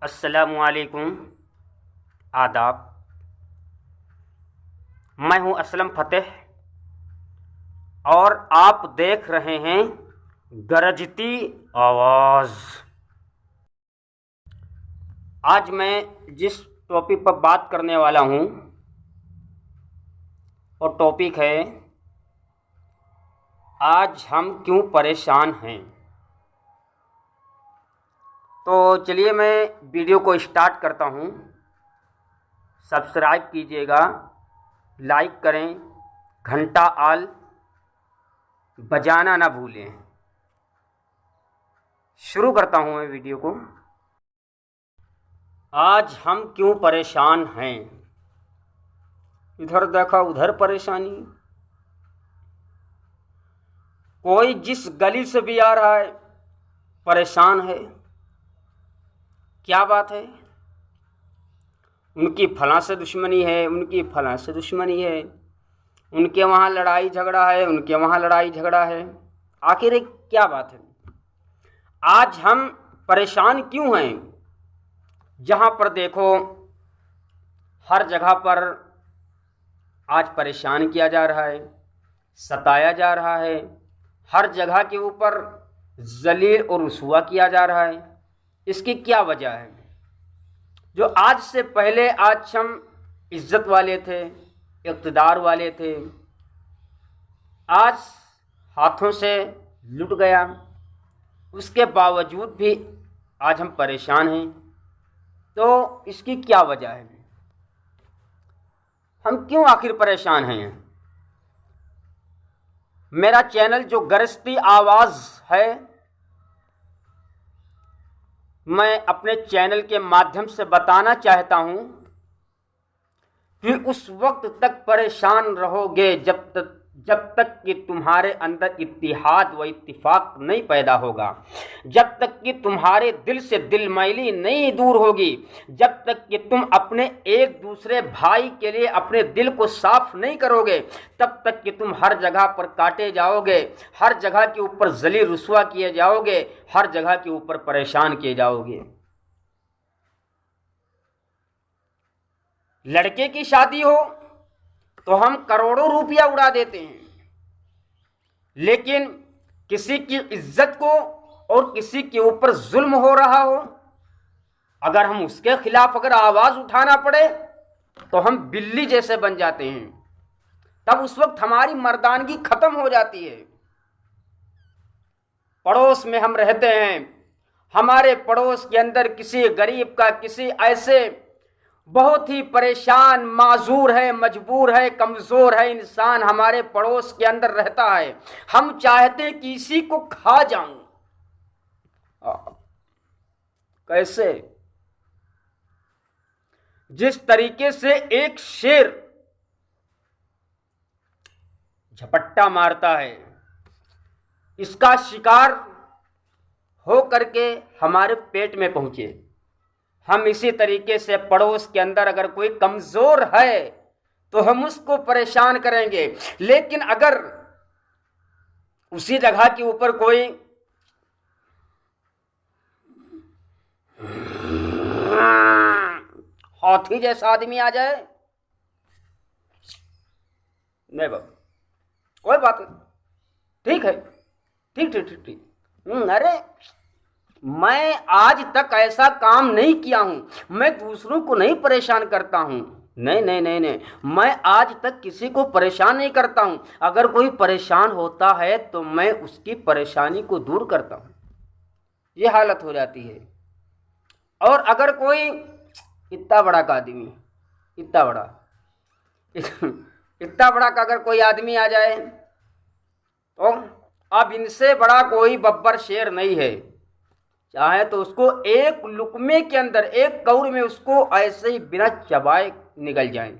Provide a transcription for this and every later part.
अस्सलामुअलैकुम, आदाब। मैं हूं असलम फ़तेह और आप देख रहे हैं गरजती आवाज़। आज मैं जिस टॉपिक पर बात करने वाला हूं वो टॉपिक है आज हम क्यों परेशान हैं। तो चलिए मैं वीडियो को स्टार्ट करता हूं। सब्सक्राइब कीजिएगा, लाइक करें, घंटा आल बजाना ना भूलें। शुरू करता हूं मैं वीडियो को। आज हम क्यों परेशान हैं। इधर देखा उधर परेशानी। कोई जिस गली से भी आ रहा है परेशान है। क्या बात है? उनकी फलां से दुश्मनी है, उनकी फलां से दुश्मनी है, उनके वहाँ लड़ाई झगड़ा है, उनके वहाँ लड़ाई झगड़ा है। आखिर एक क्या बात है? आज हम परेशान क्यों हैं? जहाँ पर देखो हर जगह पर आज परेशान किया जा रहा है, सताया जा रहा है, हर जगह के ऊपर जलील और रुसवा किया जा रहा है। इसकी क्या वजह है? जो आज से पहले आज हम इज्जत वाले थे, इक़्तिदार वाले थे, आज हाथों से लुट गया। उसके बावजूद भी आज हम परेशान हैं। तो इसकी क्या वजह है? हम क्यों आखिर परेशान हैं? मेरा चैनल जो गरजती आवाज़ है, मैं अपने चैनल के माध्यम से बताना चाहता हूं कि उस वक्त तक परेशान रहोगे जब तक कि तुम्हारे अंदर इत्तिहाद व इत्तिफाक नहीं पैदा होगा, जब तक कि तुम्हारे दिल से दिलमैली नहीं दूर होगी, जब तक कि तुम अपने एक दूसरे भाई के लिए अपने दिल को साफ नहीं करोगे, तब तक कि तुम हर जगह पर काटे जाओगे, हर जगह के ऊपर जलील रुसवा किए जाओगे, हर जगह के ऊपर परेशान किए जाओगे। लड़के की शादी हो तो हम करोड़ों रुपया उड़ा देते हैं, लेकिन किसी की इज्जत को और किसी के ऊपर जुल्म हो रहा हो, अगर हम उसके खिलाफ अगर आवाज उठाना पड़े तो हम बिल्ली जैसे बन जाते हैं। तब उस वक्त हमारी मर्दानगी खत्म हो जाती है। पड़ोस में हम रहते हैं, हमारे पड़ोस के अंदर किसी गरीब का, किसी ऐसे बहुत ही परेशान, माजूर है, मजबूर है, कमजोर है इंसान हमारे पड़ोस के अंदर रहता है। हम चाहते कि इसी को खा जाऊं। कैसे? जिस तरीके से एक शेर झपट्टा मारता है, इसका शिकार हो करके हमारे पेट में पहुंचे, हम इसी तरीके से पड़ोस के अंदर अगर कोई कमजोर है तो हम उसको परेशान करेंगे। लेकिन अगर उसी जगह के ऊपर कोई हाथी जैसा आदमी आ जाए, नहीं बाबा कोई बात नहीं, ठीक है, ठीक ठीक ठीक ठीक, अरे मैं आज तक ऐसा काम नहीं किया हूं, मैं दूसरों को नहीं परेशान करता हूं। नहीं नहीं नहीं नहीं, मैं आज तक किसी को परेशान नहीं करता हूं। अगर कोई परेशान होता है तो मैं उसकी परेशानी को दूर करता हूं। ये हालत हो जाती है। और अगर कोई इतना बड़ा का आदमी, इतना बड़ा इतना बड़ा का अगर कोई आदमी आ जाए तो अब इनसे बड़ा कोई बब्बर शेर नहीं है। चाहे तो उसको एक लुकमे के अंदर, एक कौर में उसको ऐसे ही बिना चबाए निकल जाए।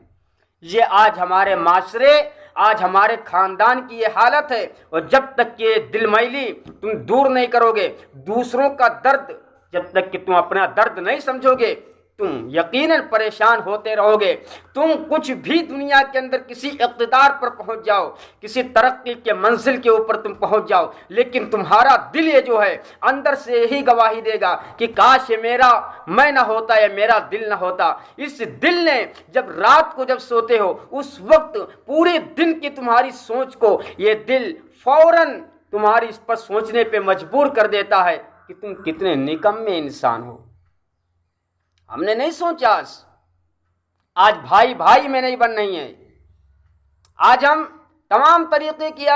ये आज हमारे माशरे, आज हमारे खानदान की ये हालत है। और जब तक ये दिलमैली तुम दूर नहीं करोगे, दूसरों का दर्द, जब तक कि तुम अपना दर्द नहीं समझोगे, तुम यकीनन परेशान होते रहोगे। तुम कुछ भी दुनिया के अंदर किसी इक़्तिदार पर पहुंच जाओ, किसी तरक्की के मंजिल के ऊपर तुम पहुंच जाओ, लेकिन तुम्हारा दिल ये जो है अंदर से यही गवाही देगा कि काश ये मैं ना होता, या मेरा दिल ना होता। इस दिल ने जब रात को जब सोते हो उस वक्त पूरे दिन की तुम्हारी सोच को ये दिल फौरन तुम्हारी इस पर सोचने पे मजबूर कर देता है कि तुम कितने निकम्मे इंसान हो। हमने नहीं सोचा आज भाई भाई में नहीं बन रही है। आज हम तमाम तरीके की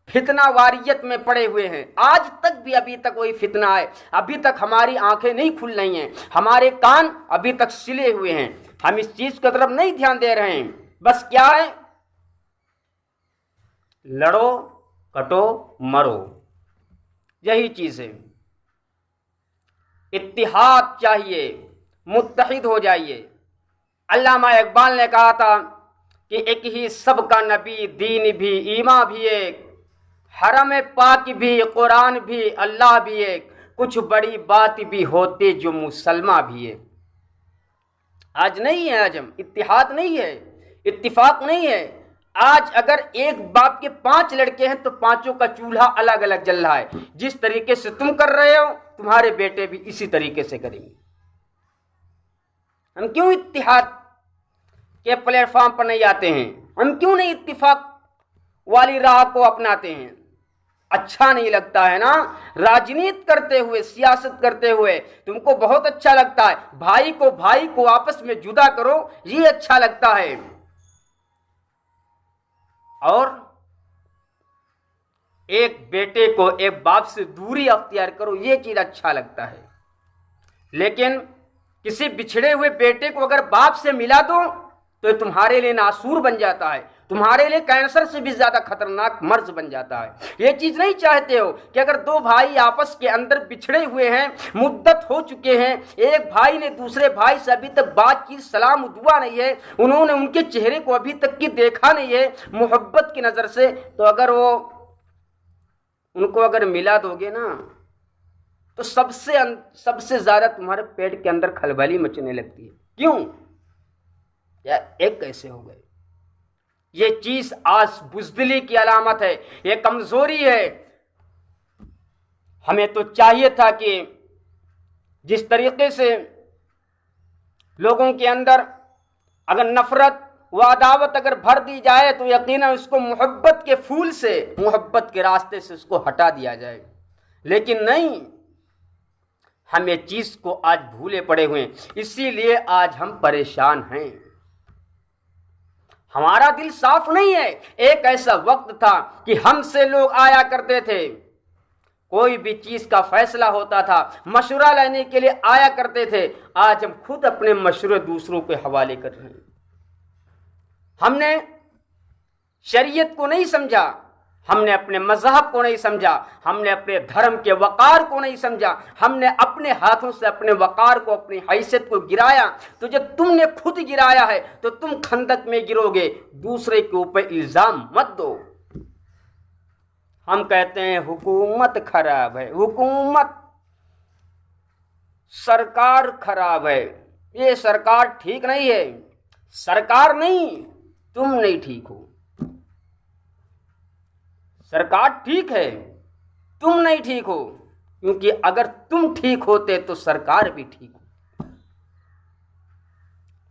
फितना वारियत में पड़े हुए हैं। आज तक भी अभी तक वही फितना है। अभी तक हमारी आंखें नहीं खुल रही हैं, हमारे कान अभी तक सिले हुए हैं। हम इस चीज की तरफ नहीं ध्यान दे रहे हैं। बस क्या है, लड़ो कटो मरो, यही चीज है। इत्तिहाद चाहिए, मुत्तहिद हो जाइए। अल्लामा इकबाल ने कहा था कि एक ही सबका नबी, दीन भी, ईमा भी एक, हरम पाक भी, कुरान भी, अल्लाह भी एक, कुछ बड़ी बात भी होते जो मुसलमान भी है। आज नहीं है, आज हम इत्तिहाद नहीं है, इत्तिफाक नहीं है। आज अगर एक बाप के 5 लड़के हैं तो 5 का चूल्हा अलग अलग जल रहा है। जिस तरीके से तुम कर रहे हो तुम्हारे बेटे भी इसी तरीके से करेंगे। हम क्यों इत्तिहाद के प्लेटफॉर्म पर नहीं आते हैं? हम क्यों नहीं इत्तिफाक वाली राह को अपनाते हैं? अच्छा नहीं लगता है ना? राजनीति करते हुए, सियासत करते हुए तुमको बहुत अच्छा लगता है। भाई को आपस में जुदा करो, ये अच्छा लगता है। और एक बेटे को एक बाप से दूरी अख्तियार करो, ये चीज अच्छा लगता है। लेकिन किसी बिछड़े हुए बेटे को अगर बाप से मिला दो तो तुम्हारे लिए नासूर बन जाता है, तुम्हारे लिए कैंसर से भी ज्यादा खतरनाक मर्ज बन जाता है। ये चीज नहीं चाहते हो कि अगर 2 भाई आपस के अंदर बिछड़े हुए हैं, मुद्दत हो चुके हैं, एक भाई ने दूसरे भाई से अभी तक बातचीत, सलाम दुआ नहीं है, उन्होंने उनके चेहरे को अभी तक की देखा नहीं है मोहब्बत की नजर से, तो अगर उनको अगर मिला दोगे ना तो सबसे ज्यादा तुम्हारे पेट के अंदर खलबली मचने लगती है। क्यों यार, एक कैसे हो गए? ये चीज आज बुज़दिली की अलामत है, ये कमजोरी है। हमें तो चाहिए था कि जिस तरीके से लोगों के अंदर अगर नफरत व अदावत अगर भर दी जाए तो यकीनन उसको मोहब्बत के फूल से, मोहब्बत के रास्ते से उसको हटा दिया जाए। लेकिन नहीं, हम ये चीज को आज भूले पड़े हुए हैं, इसीलिए आज हम परेशान हैं। हमारा दिल साफ नहीं है। एक ऐसा वक्त था कि हमसे लोग आया करते थे, कोई भी चीज का फैसला होता था मशवरा लेने के लिए आया करते थे। आज हम खुद अपने मशवरे दूसरों के हवाले कर रहे हैं। हमने शरीयत को नहीं समझा, हमने अपने मजहब को नहीं समझा, हमने अपने धर्म के वकार को नहीं समझा, हमने अपने हाथों से अपने वकार को, अपनी हैसियत को गिराया। तो जब तुमने खुद गिराया है तो तुम खंदक में गिरोगे। दूसरे के ऊपर इल्जाम मत दो। हम कहते हैं हुकूमत खराब है, हुकूमत, सरकार खराब है, ये सरकार ठीक नहीं है। सरकार नहीं, तुम नहीं ठीक हो। सरकार ठीक है, तुम नहीं ठीक हो, क्योंकि अगर तुम ठीक होते तो सरकार भी ठीक हो।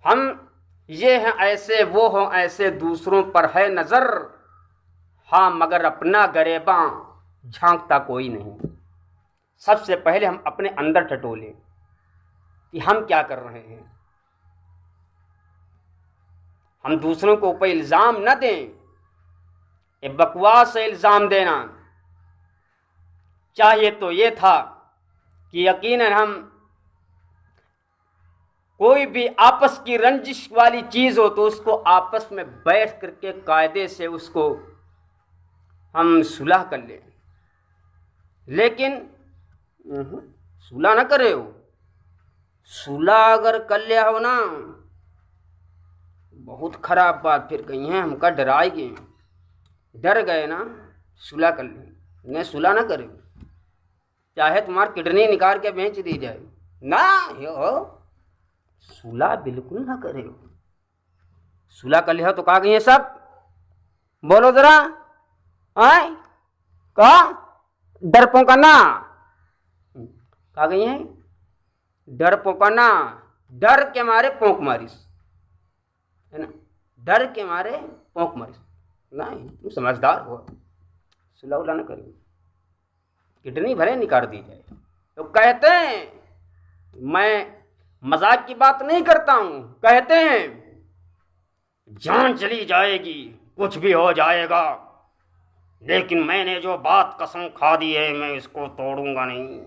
हम ये हैं ऐसे, वो हो ऐसे, दूसरों पर है नजर, हाँ मगर अपना गरेबा झांकता कोई नहीं। सबसे पहले हम अपने अंदर टटोले कि हम क्या कर रहे हैं। हम दूसरों को ऊपर इल्जाम न दें। ये बकवास से इल्जाम देना चाहिए तो ये था कि यकीनन हम कोई भी आपस की रंजिश वाली चीज हो तो उसको आपस में बैठ करके कायदे से उसको हम सुलह कर लें। लेकिन सुलह ना करे हो। सुलह अगर कर लिया हो ना, बहुत खराब बात फिर कही है। हमका डराएगी, डर गए ना, सुलह कर ले। नहीं सुलह ना करे, चाहे तुम्हारी किडनी निकाल के बेच दी जाए ना, ये हो सूला बिल्कुल ना करे। सूला कर लिया तो कहा गई है सब, बोलो जरा। आए कहा डरपोक ना, कहा गई है डरपोक ना, डर के मारे पोंक मारिस, है ना, डर के मारे पोंक मारिस। नहीं, तुम समझदार हो, सुला उला ना करिए, किडनी भरे निकाल दी जाए। तो कहते हैं, मैं मजाक की बात नहीं करता हूं, कहते हैं जान चली जाएगी कुछ भी हो जाएगा, लेकिन मैंने जो बात कसम खा दी है मैं इसको तोड़ूंगा नहीं,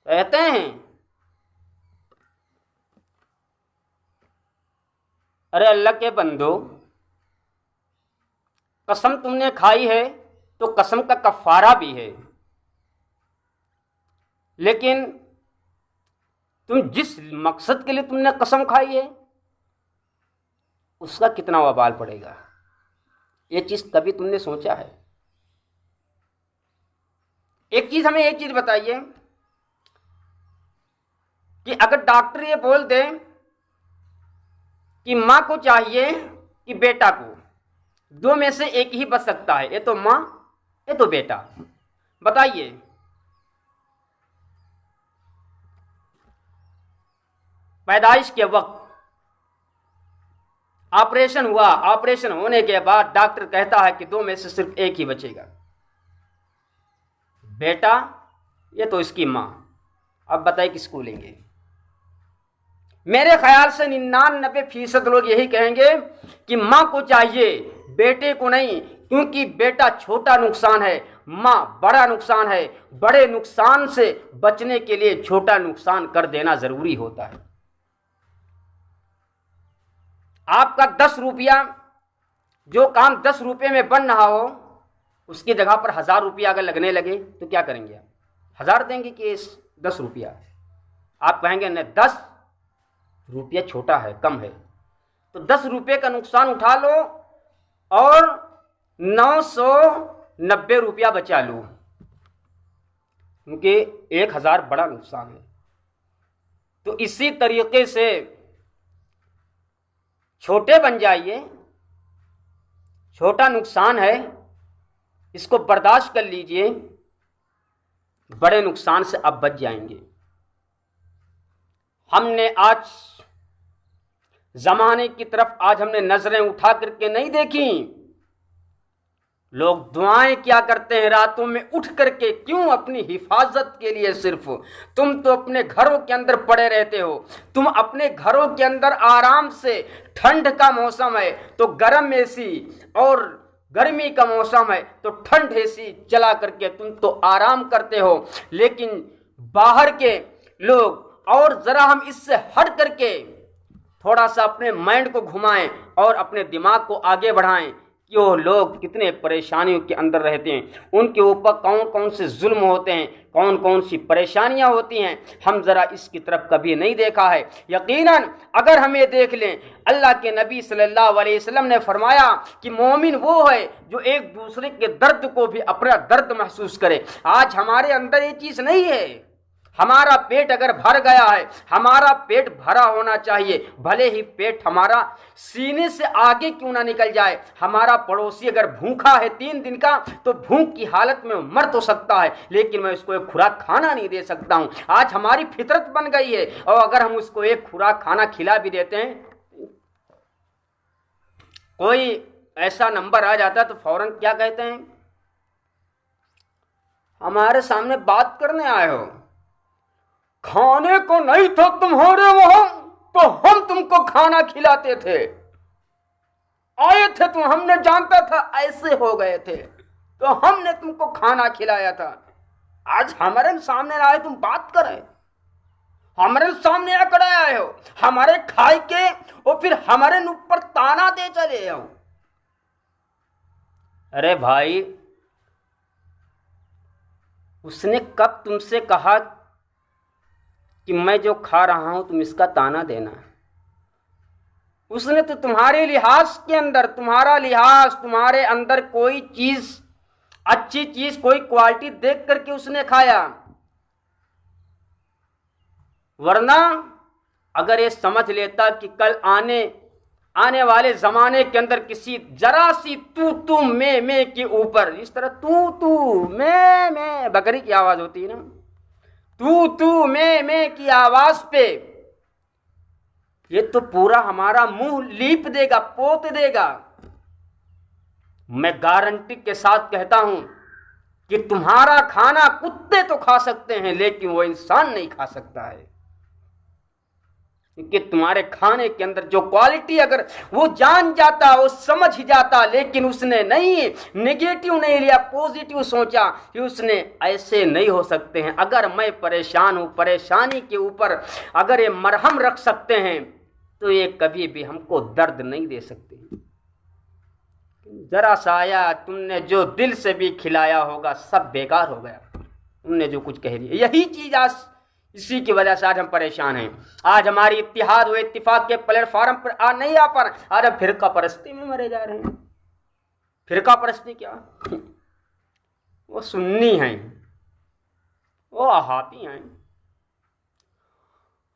कहते हैं। अरे अल्लाह के बंदो, कसम तुमने खाई है तो कसम का कफारा भी है, लेकिन तुम जिस मकसद के लिए तुमने कसम खाई है उसका कितना वबाल पड़ेगा, ये चीज कभी तुमने सोचा है? एक चीज हमें एक चीज बताइए कि अगर डॉक्टर ये बोल दे कि मां को चाहिए कि बेटा को, दो में से एक ही बच सकता है, ये तो मां ये तो बेटा, बताइए पैदाइश के वक्त ऑपरेशन हुआ, ऑपरेशन होने के बाद डॉक्टर कहता है कि दो में से सिर्फ एक ही बचेगा, बेटा ये तो इसकी मां, अब बताइए किसको लेंगे? मेरे ख्याल से 99% लोग यही कहेंगे कि मां को चाहिए, बेटे को नहीं, क्योंकि बेटा छोटा नुकसान है, मां बड़ा नुकसान है, बड़े नुकसान से बचने के लिए छोटा नुकसान कर देना जरूरी होता है। आपका 10 रुपया, जो काम 10 रुपये में बन रहा हो उसकी जगह पर 1000 रुपया अगर लगने लगे तो क्या करेंगे आप? 1000 देंगे कि 10 रुपया? आप कहेंगे नहीं, 10 रुपया छोटा है, कम है, तो 10 रुपये का नुकसान उठा लो और 990 रुपया बचा लो, क्योंकि 1000 बड़ा नुकसान है। तो इसी तरीके से छोटे बन जाइए, छोटा नुकसान है इसको बर्दाश्त कर लीजिए, बड़े नुकसान से अब बच जाएंगे। हमने आज जमाने की तरफ आज हमने नजरें उठा करके नहीं देखी, लोग दुआएं क्या करते हैं रातों में उठ करके, क्यों? अपनी हिफाजत के लिए। सिर्फ तुम तो अपने घरों के अंदर पड़े रहते हो, तुम अपने घरों के अंदर आराम से, ठंड का मौसम है तो गर्म एसी और गर्मी का मौसम है तो ठंड एसी चला करके तुम तो आराम करते हो, लेकिन बाहर के लोग, और जरा हम इससे हट करके थोड़ा सा अपने माइंड को घुमाएं और अपने दिमाग को आगे बढ़ाएं कि वो लोग कितने परेशानियों के अंदर रहते हैं, उनके ऊपर कौन कौन से जुल्म होते हैं, कौन कौन सी परेशानियां होती हैं, हम जरा इसकी तरफ कभी नहीं देखा है। यकीनन अगर हम ये देख लें, अल्लाह के नबी सल्लल्लाहु अलैहि वसल्लम ने फरमाया कि मोमिन वो है जो एक दूसरे के दर्द को भी अपना दर्द महसूस करे। आज हमारे अंदर ये चीज नहीं है। हमारा पेट अगर भर गया है, हमारा पेट भरा होना चाहिए, भले ही पेट हमारा सीने से आगे क्यों ना निकल जाए। हमारा पड़ोसी अगर भूखा है 3 दिन का तो भूख की हालत में मर तो सकता है, लेकिन मैं उसको एक खुराक खाना नहीं दे सकता हूं। आज हमारी फितरत बन गई है, और अगर हम उसको एक खुराक खाना खिला भी देते हैं, कोई ऐसा नंबर आ जाता है तो फौरन क्या कहते हैं, हमारे सामने बात करने आए हो, खाने को नहीं था तुम्हारे वहां तो हम तुमको खाना खिलाते थे, आए थे तुम, हमने जानता था ऐसे हो गए थे तो हमने तुमको खाना खिलाया था। आज हमारे सामने आए तुम बात कर रहे, हमारे सामने आकर आए हो, हमारे खाए के और फिर हमारे ऊपर ताना दे चले हो। अरे भाई, उसने कब तुमसे कहा कि मैं जो खा रहा हूं तुम इसका ताना देना? उसने तो तुम्हारे लिहाज के अंदर, तुम्हारा लिहाज, तुम्हारे अंदर कोई चीज, अच्छी चीज, कोई क्वालिटी देख करके उसने खाया, वरना अगर ये समझ लेता कि कल आने वाले जमाने के अंदर किसी जरा सी तू मैं के ऊपर, इस तरह तू मैं बकरी की आवाज होती है ना, तू मैं की आवाज पे ये तो पूरा हमारा मुंह लीप देगा, पोत देगा। मैं गारंटी के साथ कहता हूं कि तुम्हारा खाना कुत्ते तो खा सकते हैं, लेकिन वो इंसान नहीं खा सकता है, क्योंकि तुम्हारे खाने के अंदर जो क्वालिटी अगर वो जान जाता, वो समझ ही जाता, लेकिन उसने नहीं नेगेटिव नहीं लिया, पॉजिटिव सोचा कि उसने ऐसे नहीं हो सकते हैं। अगर मैं परेशान हूं, परेशानी के ऊपर अगर ये मरहम रख सकते हैं तो ये कभी भी हमको दर्द नहीं दे सकते। जरा सा आया, तुमने जो दिल से भी खिलाया होगा सब बेकार हो गया, तुमने जो कुछ कह दिया। यही चीज आज, इसी की वजह से आज हम परेशान हैं। आज हमारी इत्तिहाद व इत्तिफाक के प्लेटफार्म पर आज नहीं आ पा रहे, आज हम फिरका परस्ती में मरे जा रहे हैं। फिरका परस्ती क्या, वो सुन्नी हैं, वो अहाती हैं,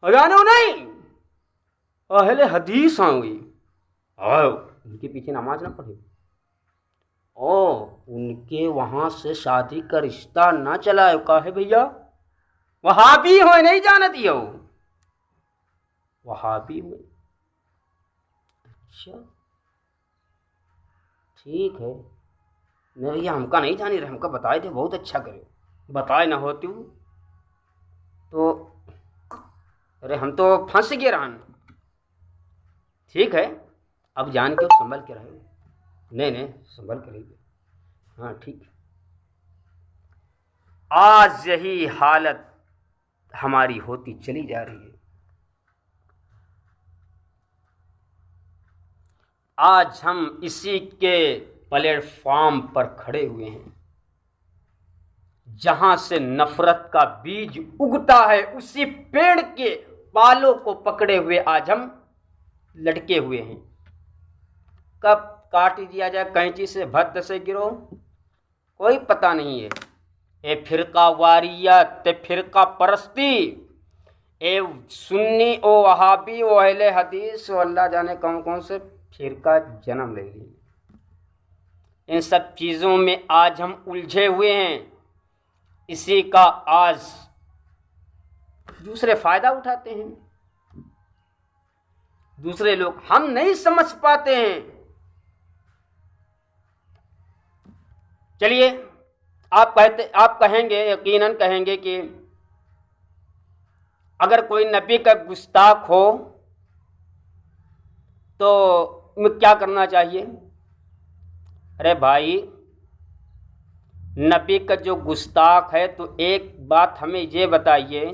जानो नहीं अहले हदीस होंगी, उनके पीछे नमाज ना पढ़े, ओ उनके वहां से शादी का रिश्ता ना चलाए, काहे भैया वहाबी हो, नहीं जानती हो वहाबी हो। अच्छा ठीक है, नहीं भैया हमका नहीं जानी रहे, हमका बताए थे, बहुत अच्छा करे, बताए ना होती तो अरे हम तो फंस गए रहन। ठीक है, अब जान के संभल के रहे, नहीं संभल के रहिए, हाँ ठीक। आज यही हालत हमारी होती चली जा रही है। आज हम इसी के प्लेटफॉर्म पर खड़े हुए हैं, जहां से नफरत का बीज उगता है, उसी पेड़ के पालों को पकड़े हुए आज हम लटके हुए हैं। कब काट दिया जाए कैंची से, भद्द से गिरो, कोई पता नहीं है। ए फिरका वारियत, ए फिरका परस्ती, ए सुन्नी, ओ वहाबी, ओ अहले हदीस, ओ अल्लाह जाने कौन कौन से फिरका जन्म ले ली। इन सब चीज़ों में आज हम उलझे हुए हैं। इसी का आज दूसरे फायदा उठाते हैं, दूसरे लोग, हम नहीं समझ पाते हैं। चलिए आप कहेंगे, यकीनन कहेंगे कि अगर कोई नबी का गुस्ताख हो तो क्या करना चाहिए। अरे भाई, नबी का जो गुस्ताख है तो एक बात हमें ये बताइए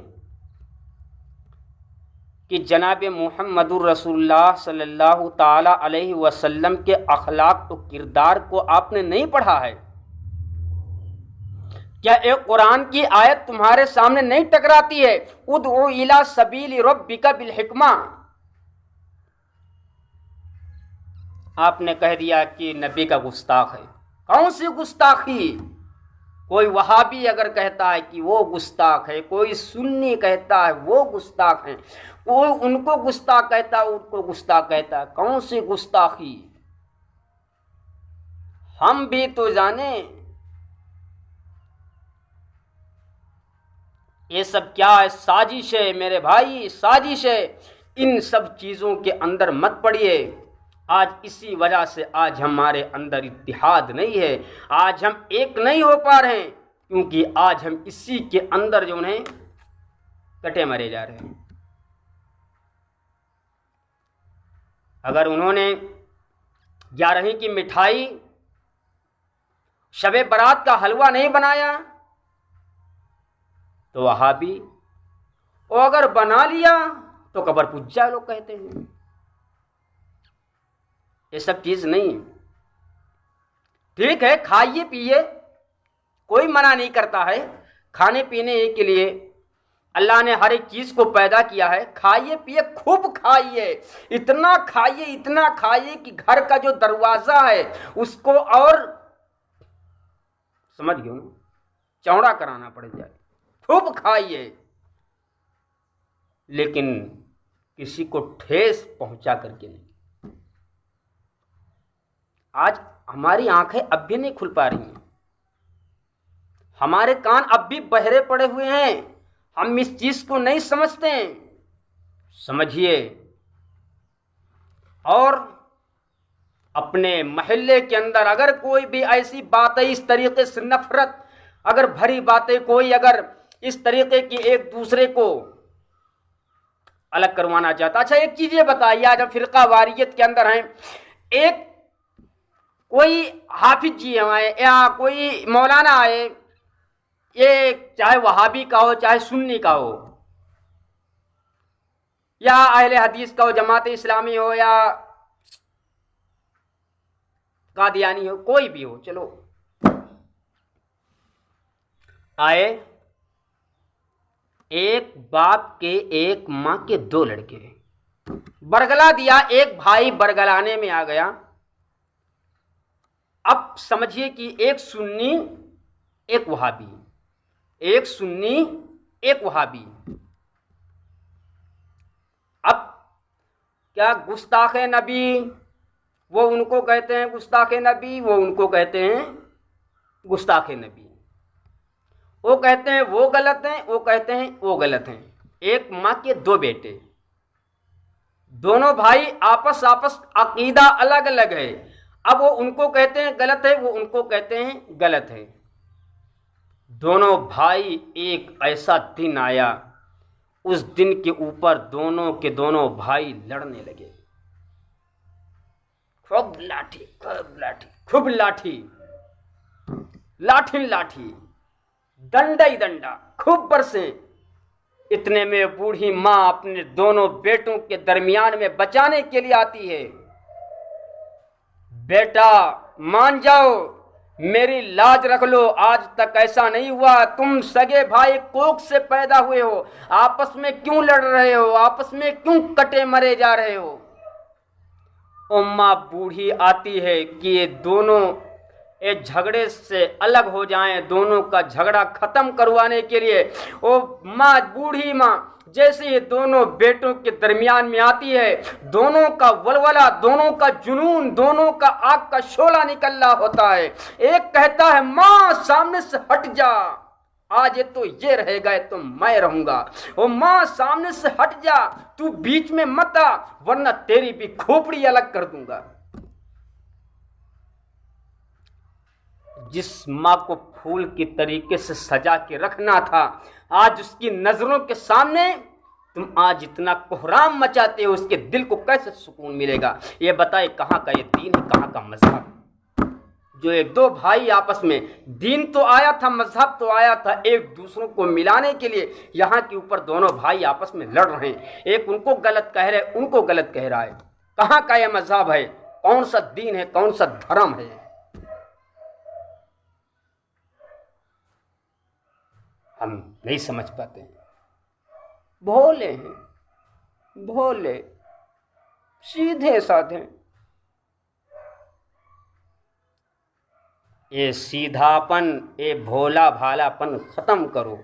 कि जनाब मुहम्मदुर रसूलुल्लाह सल्लल्लाहु ताला अलैहि वसल्लम के अखलाक तो किरदार को आपने नहीं पढ़ा है क्या? एक कुरान की आयत तुम्हारे सामने नहीं टकराती है, उदउ इला सबील रब्बिका बिल हिकमा। आपने कह दिया कि नबी का गुस्ताख है। कौन सी गुस्ताखी? कोई वहाबी अगर कहता है कि वो गुस्ताख है, कोई सुन्नी कहता है वो गुस्ताख है, कोई उनको गुस्ताख कहता है, उनको गुस्ताख कहता है। कौन सी गुस्ताखी? हम भी तो जाने ये सब क्या है, साजिश है मेरे भाई, साजिश है। इन सब चीजों के अंदर मत पड़िए। आज इसी वजह से आज हमारे अंदर इत्तिहाद नहीं है, आज हम एक नहीं हो पा रहे हैं, क्योंकि आज हम इसी के अंदर जो है कटे मरे जा रहे हैं। अगर उन्होंने 11वीं की मिठाई, शबे बारात का हलवा नहीं बनाया तो वहाबी, और अगर बना लिया तो कबर पुज्जा लोग कहते हैं। ये सब चीज नहीं। ठीक है, खाइए पिए, कोई मना नहीं करता है। खाने पीने के लिए अल्लाह ने हर एक चीज को पैदा किया है। खाइए पिए, खूब खाइए, इतना खाइए, इतना खाइए कि घर का जो दरवाजा है उसको और समझ गए ना, चौड़ा कराना पड़ जाए। खूब खाइए, लेकिन किसी को ठेस पहुंचा करके नहीं। आज हमारी आंखें अब भी नहीं खुल पा रही हैं, हमारे कान अब भी बहरे पड़े हुए हैं, हम इस चीज को नहीं समझते हैं। समझिए, और अपने मोहल्ले के अंदर अगर कोई भी ऐसी बातें इस तरीके से नफरत अगर भरी बातें कोई अगर इस तरीके की एक दूसरे को अलग करवाना चाहता। अच्छा, एक चीज ये बताइए, आज हम फिरका वारियत के अंदर हैं, एक कोई हाफिज जी आए या कोई मौलाना आए, ये चाहे वहाबी का हो चाहे सुन्नी का हो या अहले हदीस का हो, जमात इस्लामी हो या कादियानी हो, कोई भी हो, चलो आए, एक बाप के एक मां के दो लड़के, बरगला दिया, एक भाई बरगलाने में आ गया। अब समझिए कि एक सुन्नी एक वहाबी, एक सुन्नी एक वहाबी। अब क्या गुस्ताखे नबी, वो उनको कहते हैं गुस्ताखे नबी, वो उनको कहते हैं गुस्ताखे नबी। वो कहते हैं वो गलत हैं, वो कहते हैं वो गलत हैं। एक माँ के दो बेटे, दोनों भाई आपस अकीदा अलग अलग है। अब वो उनको कहते हैं गलत है, वो उनको कहते हैं गलत है। दोनों भाई, एक ऐसा दिन आया, उस दिन के ऊपर दोनों के दोनों भाई लड़ने लगे। खूब लाठी, खूब लाठी, खूब लाठी, लाठी लाठी, दंडा ही दंडा, खूब बरसे। इतने में बूढ़ी मां अपने दोनों बेटों के दरमियान में बचाने के लिए आती है। बेटा मान जाओ, मेरी लाज रख लो, आज तक ऐसा नहीं हुआ, तुम सगे भाई कोख से पैदा हुए हो, आपस में क्यों लड़ रहे हो, आपस में क्यों कटे मरे जा रहे हो। उम्मा बूढ़ी आती है कि ये दोनों एक झगड़े से अलग हो जाएं, दोनों का झगड़ा खत्म करवाने के लिए वो माँ, बूढ़ी माँ जैसे ये दोनों बेटों के दरमियान में आती है, दोनों का वलवला, दोनों का जुनून, दोनों का आग का शोला निकल रहा होता है। एक कहता है माँ सामने से हट जा, आज ये तो ये रहेगा, ये तो मैं रहूंगा। ओ माँ सामने से हट जा, तू बीच में मत आ, वरना तेरी भी खोपड़ी अलग कर दूंगा। जिस माँ को फूल की तरीके से सजा के रखना था, आज उसकी नजरों के सामने तुम आज इतना कोहराम मचाते हो, उसके दिल को कैसे सुकून मिलेगा। ये बताए कहाँ का ये दीन है, कहाँ का मजहब। जो एक दो भाई आपस में, दीन तो आया था, मजहब तो आया था एक दूसरों को मिलाने के लिए, यहाँ के ऊपर दोनों भाई आपस में लड़ रहे हैं। एक उनको गलत कह रहे, उनको गलत कह रहा है। कहाँ का ये मजहब है, कौन सा दीन है, कौन सा धर्म है। हम नहीं समझ पाते हैं। भोले हैं, भोले सीधे साधे। ये सीधापन, ये भोला भालापन खत्म करो।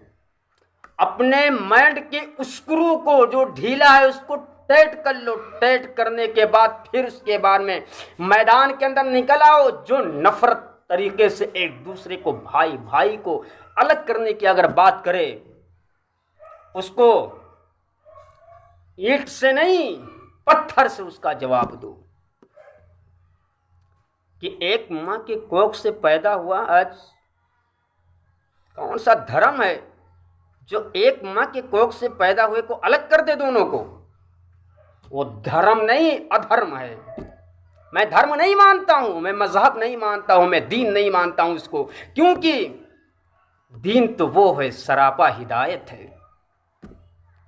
अपने माइंड के स्क्रू को जो ढीला है उसको टाइट कर लो। टाइट करने के बाद फिर उसके बाद में मैदान के अंदर निकल आओ। जो नफरत तरीके से एक दूसरे को, भाई भाई को अलग करने की अगर बात करे, उसको ईंट से नहीं पत्थर से उसका जवाब दो। कि एक मां के कोख से पैदा हुआ, आज कौन सा धर्म है जो एक मां के कोख से पैदा हुए को अलग कर दे दोनों को। वो धर्म नहीं, अधर्म है। मैं धर्म नहीं मानता हूं, मैं मजहब नहीं मानता हूं, मैं दीन नहीं मानता हूं इसको, क्योंकि दीन तो वो है, सरापा हिदायत है।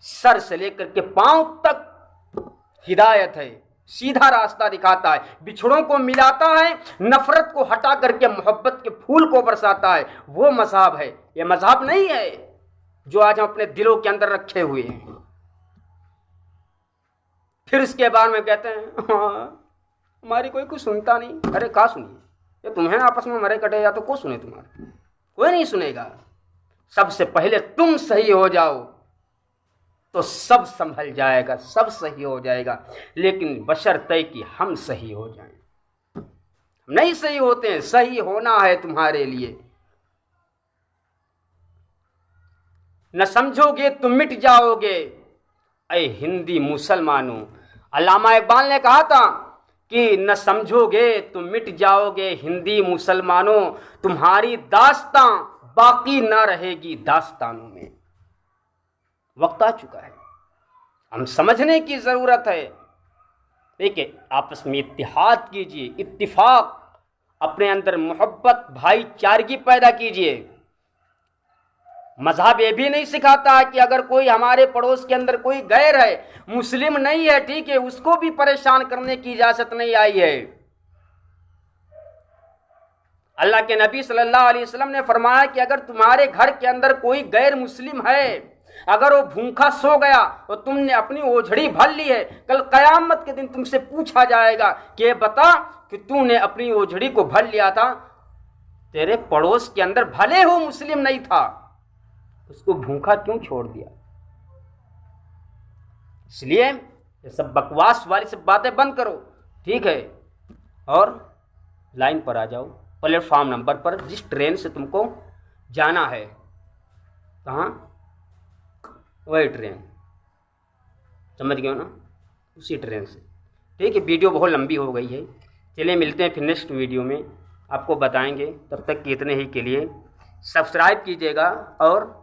सर से लेकर के पांव तक हिदायत है, सीधा रास्ता दिखाता है, बिछड़ों को मिलाता है, नफरत को हटा करके मोहब्बत के फूल को बरसाता है। वो मजहब है, ये मजहब नहीं है जो आज हम अपने दिलों के अंदर रखे हुए हैं। फिर इसके बाद में कहते हैं हाँ, हमारी कोई कुछ सुनता नहीं। अरे कहाँ सुनिए, ये तुम्हें आपस में मरे कटे या तो को सुने, तुम्हारे कोई नहीं सुनेगा। सबसे पहले तुम सही हो जाओ, तो सब संभल जाएगा, सब सही हो जाएगा। लेकिन बशर्ते कि हम सही हो जाएं। नहीं सही होते हैं, सही होना है तुम्हारे लिए। न समझोगे तुम मिट जाओगे ऐ हिंदी मुसलमानों। अल्लामा इकबाल ने कहा था कि न समझोगे तुम मिट जाओगे हिंदी मुसलमानों, तुम्हारी दास्तां बाकी ना रहेगी दास्तानों में। वक्त आ चुका है, हम समझने की जरूरत है। देखिए, आपस में इत्तिहाद कीजिए, इत्तिफाक, अपने अंदर मोहब्बत भाईचारगी पैदा कीजिए। मजहब ये भी नहीं सिखाता कि अगर कोई हमारे पड़ोस के अंदर कोई गैर है, मुस्लिम नहीं है, ठीक है, उसको भी परेशान करने की इजाजत नहीं आई है। अल्लाह के नबी सल्लल्लाहु अलैहि वसल्लम ने फरमाया कि अगर तुम्हारे घर के अंदर कोई गैर मुस्लिम है, अगर वो भूखा सो गया और तुमने अपनी ओझड़ी भर ली है, कल कयामत के दिन तुमसे पूछा जाएगा कि बता कि तूने अपनी ओझड़ी को भर लिया था, तेरे पड़ोस के अंदर भले हो मुस्लिम नहीं था, उसको भूखा क्यों छोड़ दिया। इसलिए ये सब बकवास वाली सब बातें बंद करो, ठीक है, और लाइन पर आ जाओ, प्लेटफॉर्म नंबर पर, जिस ट्रेन से तुमको जाना है। कहाँ? वही ट्रेन, समझ गए ना, उसी ट्रेन से, ठीक है। वीडियो बहुत लंबी हो गई है, चलिए मिलते हैं फिर नेक्स्ट वीडियो में, आपको बताएंगे। तब तक इतने ही के लिए सब्सक्राइब कीजिएगा और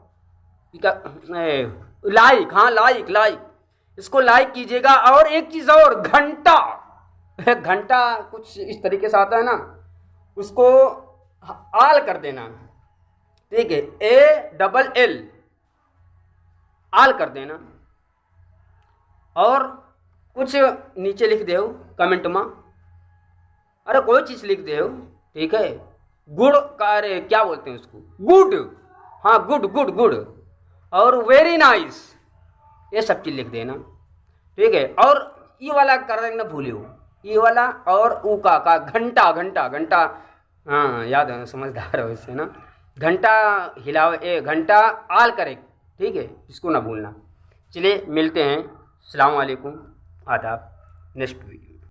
लाइक, हाँ लाइक इसको लाइक कीजिएगा। और एक चीज़ और, घंटा कुछ इस तरीके से आता है ना, उसको आल कर देना, ठीक है, ALL आल कर देना। और कुछ नीचे लिख दे कमेंट में, अरे कोई चीज़ लिख दे, ठीक है, गुड का, अरे क्या बोलते हैं उसको, गुड, हाँ गुड और वेरी नाइस, ये सब चीज़ लिख देना, ठीक है। और ये वाला कर देना भूलियो, ये वाला, और ऊ का घंटा, हाँ याद है, समझदार हो इससे ना, घंटा हिलाओ, घंटा आल करे, ठीक है, इसको ना भूलना। चलिए मिलते हैं, अस्सलाम वालेकुम, आदाब, नेक्स्ट वीडियो।